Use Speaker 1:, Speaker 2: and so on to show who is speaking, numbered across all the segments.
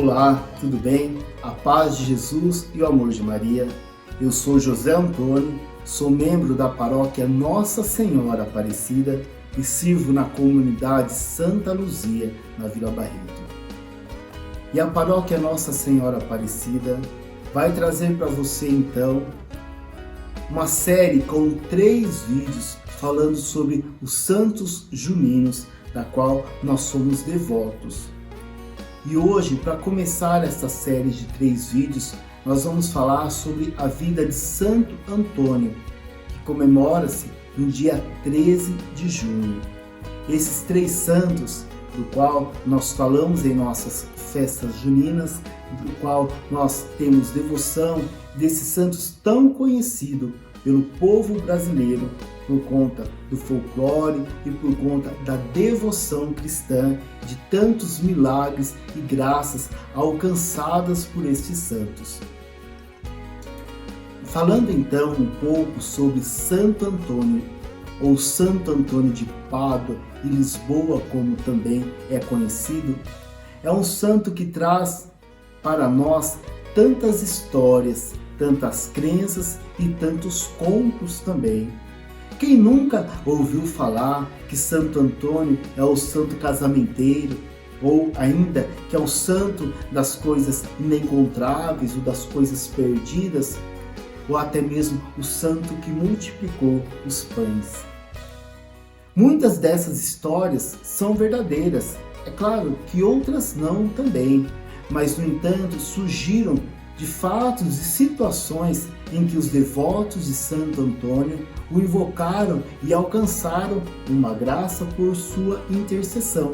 Speaker 1: Olá, tudo bem? A paz de Jesus e o amor de Maria. Eu sou José Antônio, sou membro da paróquia Nossa Senhora Aparecida e sirvo na comunidade Santa Luzia, na Vila Barreto. E a paróquia Nossa Senhora Aparecida vai trazer para você então uma série com 3 vídeos falando sobre os santos juninos, da qual nós somos devotos. E hoje, para começar essa série de 3 vídeos, nós vamos falar sobre a vida de Santo Antônio, que comemora-se no dia 13 de junho. Esses 3 santos, do qual nós falamos em nossas festas juninas, do qual nós temos devoção, desses santos tão conhecidos pelo povo brasileiro, por conta do folclore e por conta da devoção cristã, de tantos milagres e graças alcançadas por estes santos. Falando então um pouco sobre Santo Antônio, ou Santo Antônio de Pádua e Lisboa, como também é conhecido, é um santo que traz para nós tantas histórias, tantas crenças e tantos contos também. Quem nunca ouviu falar que Santo Antônio é o santo casamenteiro, ou ainda que é o santo das coisas inencontráveis ou das coisas perdidas, ou até mesmo o santo que multiplicou os pães? Muitas dessas histórias são verdadeiras, é claro que outras não também, mas no entanto surgiram de fatos e situações em que os devotos de Santo Antônio o invocaram e alcançaram uma graça por sua intercessão.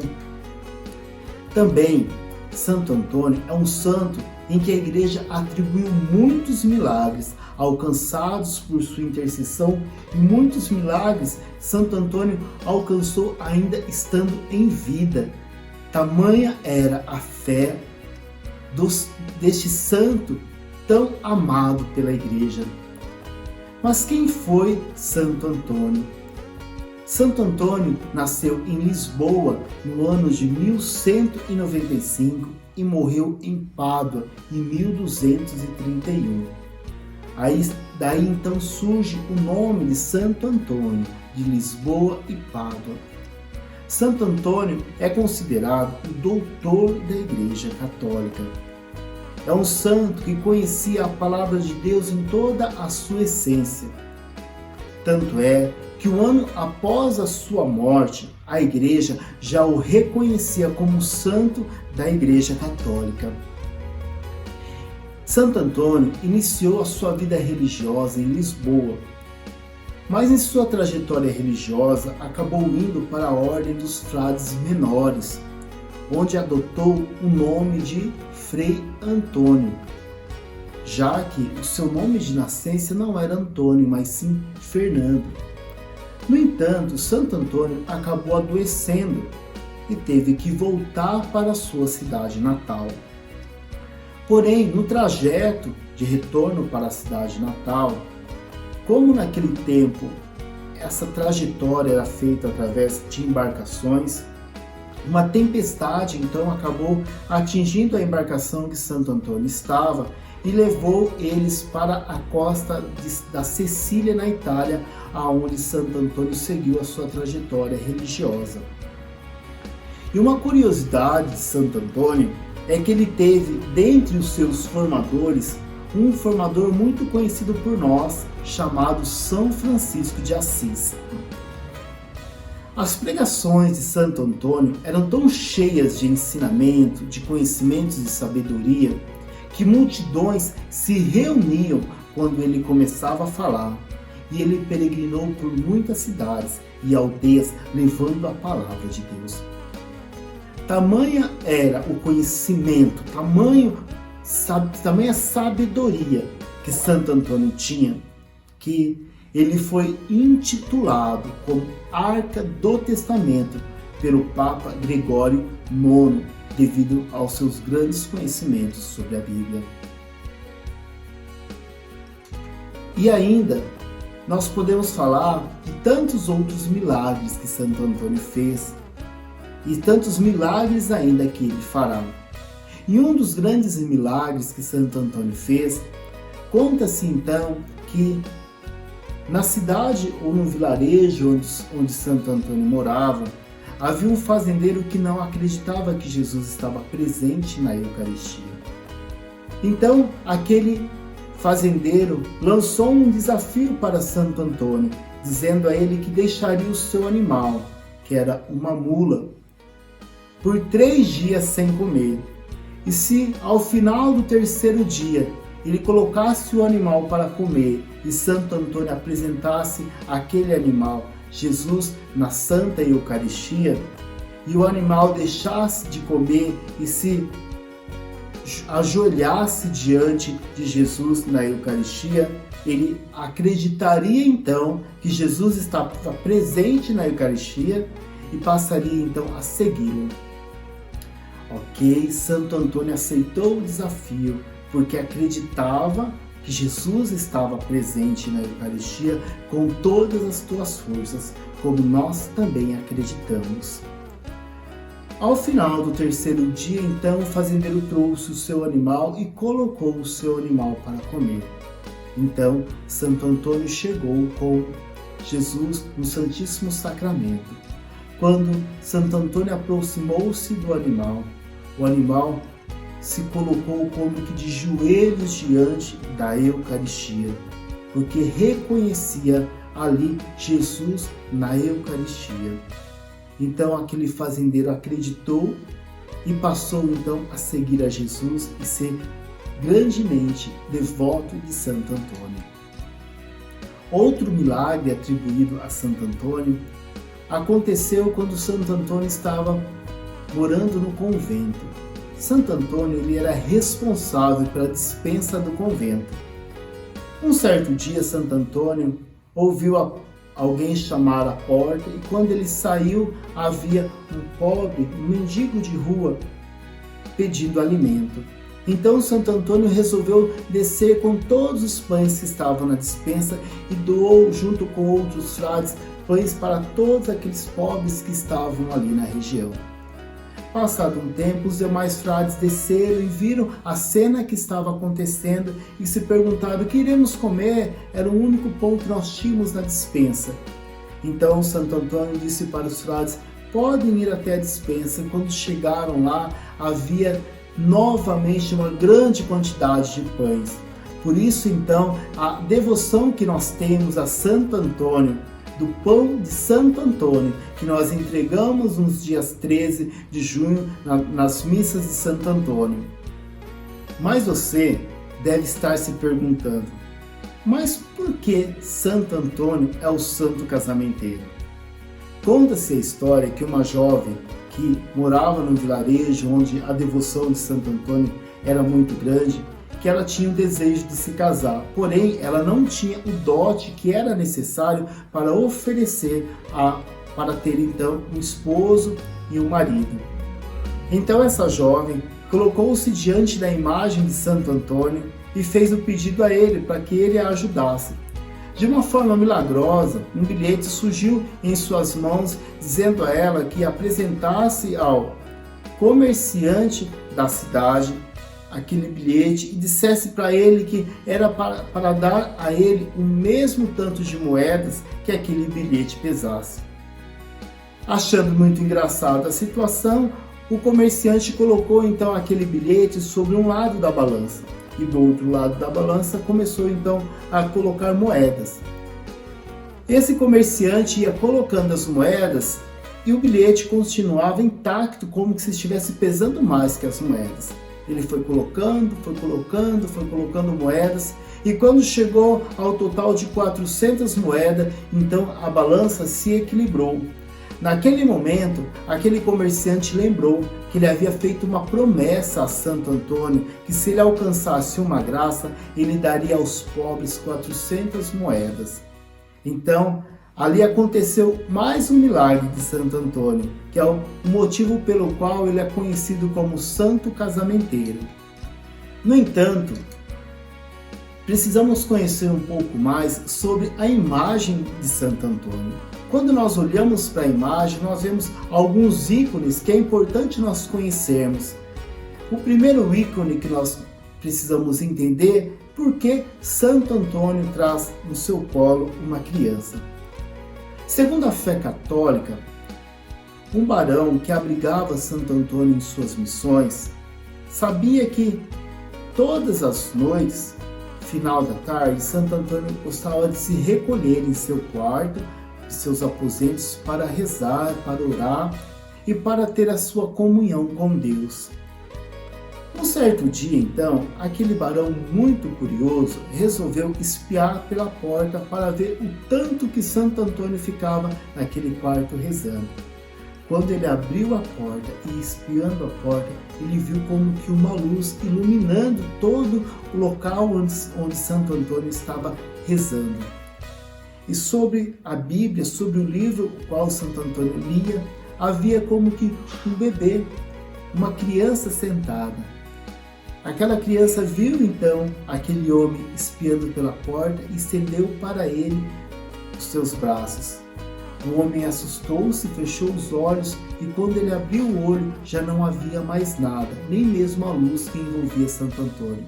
Speaker 1: Também, Santo Antônio é um santo em que a Igreja atribuiu muitos milagres alcançados por sua intercessão, e muitos milagres Santo Antônio alcançou ainda estando em vida. Tamanha era a fé deste santo tão amado pela Igreja. Mas quem foi Santo Antônio? Santo Antônio nasceu em Lisboa no ano de 1195 e morreu em Pádua em 1231. Daí então surge o nome de Santo Antônio, de Lisboa e Pádua. Santo Antônio é considerado o doutor da Igreja Católica. É um santo que conhecia a palavra de Deus em toda a sua essência. Tanto é que um ano após a sua morte, a Igreja já o reconhecia como santo da Igreja Católica. Santo Antônio iniciou a sua vida religiosa em Lisboa, mas em sua trajetória religiosa acabou indo para a Ordem dos Frades Menores, onde adotou o nome de Frei Antônio, já que o seu nome de nascença não era Antônio, mas sim Fernando. No entanto, Santo Antônio acabou adoecendo e teve que voltar para a sua cidade natal. Porém, no trajeto de retorno para a cidade natal, como naquele tempo essa trajetória era feita através de embarcações, uma tempestade então acabou atingindo a embarcação que Santo Antônio estava e levou eles para a costa da Sicília, na Itália, aonde Santo Antônio seguiu a sua trajetória religiosa. E uma curiosidade de Santo Antônio é que ele teve, dentre os seus formadores, um formador muito conhecido por nós, chamado São Francisco de Assis. As pregações de Santo Antônio eram tão cheias de ensinamento, de conhecimentos e sabedoria, que multidões se reuniam quando ele começava a falar, e ele peregrinou por muitas cidades e aldeias levando a palavra de Deus. Tamanha era o conhecimento, tamanha sabedoria que Santo Antônio tinha, que ele foi intitulado como Arca do Testamento pelo Papa Gregório IX, devido aos seus grandes conhecimentos sobre a Bíblia. E ainda, nós podemos falar de tantos outros milagres que Santo Antônio fez, e tantos milagres ainda que ele fará. E um dos grandes milagres que Santo Antônio fez, conta-se então que na cidade ou no vilarejo onde Santo Antônio morava, havia um fazendeiro que não acreditava que Jesus estava presente na Eucaristia. Então, aquele fazendeiro lançou um desafio para Santo Antônio, dizendo a ele que deixaria o seu animal, que era uma mula, por 3 dias sem comer. E se ao final do 3º dia ele colocasse o animal para comer e Santo Antônio apresentasse aquele animal, Jesus, na Santa Eucaristia, e o animal deixasse de comer e se ajoelhasse diante de Jesus na Eucaristia, ele acreditaria então que Jesus estava presente na Eucaristia e passaria então a segui-lo. Ok, Santo Antônio aceitou o desafio porque acreditava que Jesus estava presente na Eucaristia com todas as tuas forças, como nós também acreditamos. Ao final do 3º dia, então, o fazendeiro trouxe o seu animal e colocou o seu animal para comer. Então, Santo Antônio chegou com Jesus no Santíssimo Sacramento. Quando Santo Antônio aproximou-se do animal, o animal se colocou como que de joelhos diante da Eucaristia, porque reconhecia ali Jesus na Eucaristia. Então aquele fazendeiro acreditou e passou então a seguir a Jesus e ser grandemente devoto de Santo Antônio. Outro milagre atribuído a Santo Antônio aconteceu quando Santo Antônio estava morando no convento. Santo Antônio ele era responsável pela despensa do convento. Um certo dia, Santo Antônio ouviu alguém chamar à porta e quando ele saiu, havia um pobre, um mendigo de rua, pedindo alimento. Então Santo Antônio resolveu descer com todos os pães que estavam na despensa e doou, junto com outros frades, pães para todos aqueles pobres que estavam ali na região. Passado um tempo, os demais frades desceram e viram a cena que estava acontecendo e se perguntaram: o que iremos comer? Era o único pão que nós tínhamos na despensa. Então Santo Antônio disse para os frades: podem ir até a despensa. E quando chegaram lá, havia novamente uma grande quantidade de pães. Por isso, então, a devoção que nós temos a Santo Antônio, do pão de Santo Antônio, que nós entregamos nos dias 13 de junho nas missas de Santo Antônio. Mas você deve estar se perguntando: mas por que Santo Antônio é o santo casamenteiro? Conta-se a história que uma jovem que morava num vilarejo onde a devoção de Santo Antônio era muito grande, que ela tinha o desejo de se casar, porém ela não tinha o dote que era necessário para oferecer para ter então um esposo e um marido. Então essa jovem colocou-se diante da imagem de Santo Antônio e fez o pedido a ele para que ele a ajudasse. De uma forma milagrosa, um bilhete surgiu em suas mãos dizendo a ela que apresentasse ao comerciante da cidade aquele bilhete e dissesse para ele que era para dar a ele o mesmo tanto de moedas que aquele bilhete pesasse. Achando muito engraçada a situação, o comerciante colocou então aquele bilhete sobre um lado da balança e do outro lado da balança começou então a colocar moedas. Esse comerciante ia colocando as moedas e o bilhete continuava intacto, como se estivesse pesando mais que as moedas. Ele foi colocando moedas e quando chegou ao total de 400 moedas, então a balança se equilibrou. Naquele momento, aquele comerciante lembrou que ele havia feito uma promessa a Santo Antônio, que se ele alcançasse uma graça, ele daria aos pobres 400 moedas. Então, ali aconteceu mais um milagre de Santo Antônio, que é o motivo pelo qual ele é conhecido como Santo Casamenteiro. No entanto, precisamos conhecer um pouco mais sobre a imagem de Santo Antônio. Quando nós olhamos para a imagem, nós vemos alguns ícones que é importante nós conhecermos. O primeiro ícone que nós precisamos entender por que Santo Antônio traz no seu colo uma criança. Segundo a fé católica, um barão que abrigava Santo Antônio em suas missões sabia que todas as noites, final da tarde, Santo Antônio gostava de se recolher em seu quarto, em seus aposentos, para rezar, para orar e para ter a sua comunhão com Deus. Um certo dia, então, aquele barão muito curioso resolveu espiar pela porta para ver o tanto que Santo Antônio ficava naquele quarto rezando. Quando ele abriu a porta e espiando a porta, ele viu como que uma luz iluminando todo o local onde Santo Antônio estava rezando. E sobre a Bíblia, sobre o livro o qual Santo Antônio lia, havia como que um bebê, uma criança sentada. Aquela criança viu então aquele homem espiando pela porta e estendeu para ele os seus braços. O homem assustou-se, fechou os olhos e quando ele abriu o olho já não havia mais nada, nem mesmo a luz que envolvia Santo Antônio.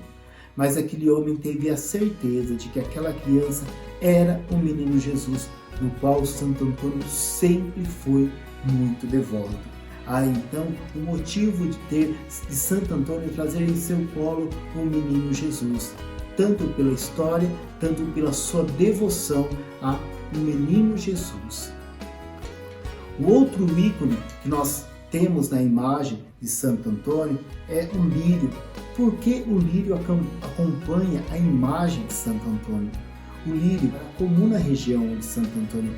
Speaker 1: Mas aquele homem teve a certeza de que aquela criança era o menino Jesus, no qual Santo Antônio sempre foi muito devoto. Então o motivo de Santo Antônio trazer em seu colo o menino Jesus, tanto pela história, tanto pela sua devoção ao menino Jesus. O outro ícone que nós temos na imagem de Santo Antônio é o lírio. Por que o lírio acompanha a imagem de Santo Antônio? O lírio era comum na região onde Santo Antônio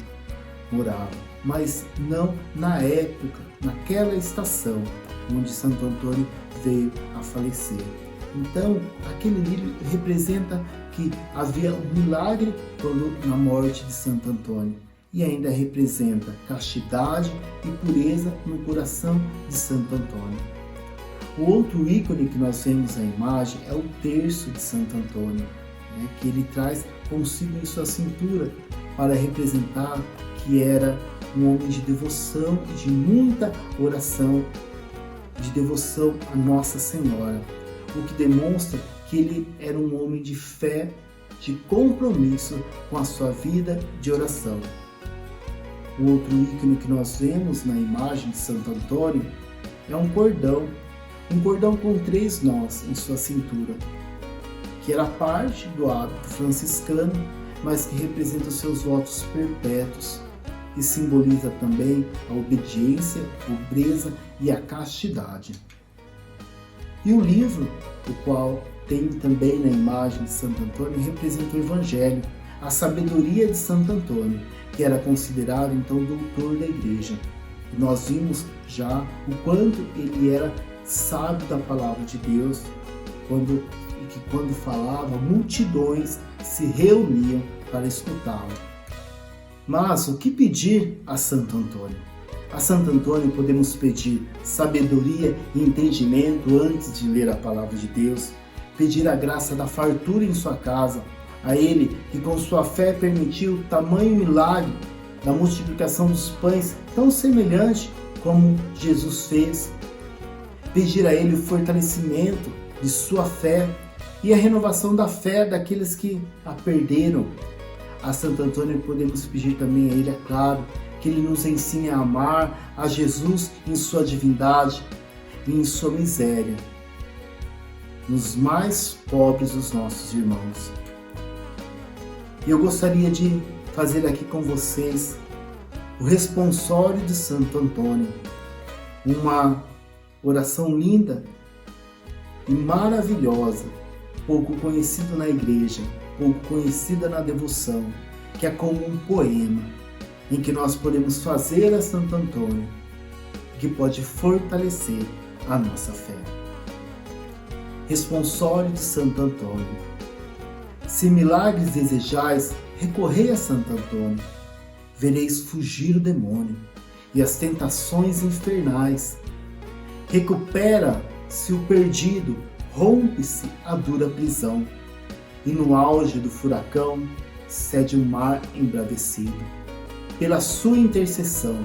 Speaker 1: morava, mas não na época, naquela estação onde Santo Antônio veio a falecer. Então, aquele lírio representa que havia um milagre na morte de Santo Antônio e ainda representa castidade e pureza no coração de Santo Antônio. O outro ícone que nós vemos na imagem é o terço de Santo Antônio, que ele traz consigo em sua cintura para representar que era um homem de devoção e de muita oração, de devoção a Nossa Senhora, o que demonstra que ele era um homem de fé, de compromisso com a sua vida de oração. O outro ícone que nós vemos na imagem de Santo Antônio é um cordão com 3 nós em sua cintura, que era parte do hábito franciscano, mas que representa os seus votos perpétuos e simboliza também a obediência, a pobreza e a castidade. E o livro, o qual tem também na imagem de Santo Antônio, representa o Evangelho, a sabedoria de Santo Antônio, que era considerado então doutor da igreja. E nós vimos já o quanto ele era sábio da palavra de Deus, que quando falava, multidões se reuniam para escutá-lo. Mas o que pedir a Santo Antônio? A Santo Antônio podemos pedir sabedoria e entendimento antes de ler a palavra de Deus, pedir a graça da fartura em sua casa, a ele que com sua fé permitiu tamanho milagre da multiplicação dos pães tão semelhante como Jesus fez. Pedir a ele o fortalecimento de sua fé e a renovação da fé daqueles que a perderam. A Santo Antônio podemos pedir também a ele, é claro, que ele nos ensine a amar a Jesus em sua divindade e em sua miséria, nos mais pobres dos nossos irmãos. E eu gostaria de fazer aqui com vocês o responsório de Santo Antônio, uma oração linda e maravilhosa, pouco conhecida na igreja, pouco conhecida na devoção, que é como um poema em que nós podemos fazer a Santo Antônio, que pode fortalecer a nossa fé. Responsório de Santo Antônio. Se milagres desejais, recorrei a Santo Antônio. Vereis fugir o demônio e as tentações infernais. Recupera-se o perdido, rompe-se a dura prisão. E no auge do furacão, cede o mar embravecido. Pela sua intercessão,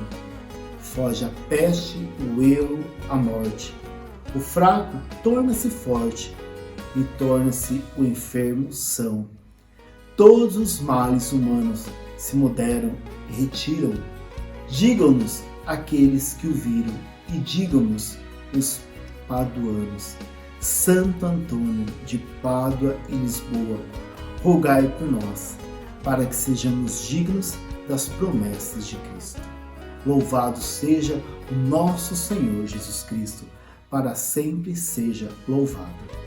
Speaker 1: foge a peste, o erro, a morte. O fraco torna-se forte e torna-se o enfermo são. Todos os males humanos se moderam e retiram. Digam-nos aqueles que o viram e digam-nos os paduanos. Santo Antônio de Pádua e Lisboa, rogai por nós, para que sejamos dignos das promessas de Cristo. Louvado seja o nosso Senhor Jesus Cristo, para sempre seja louvado.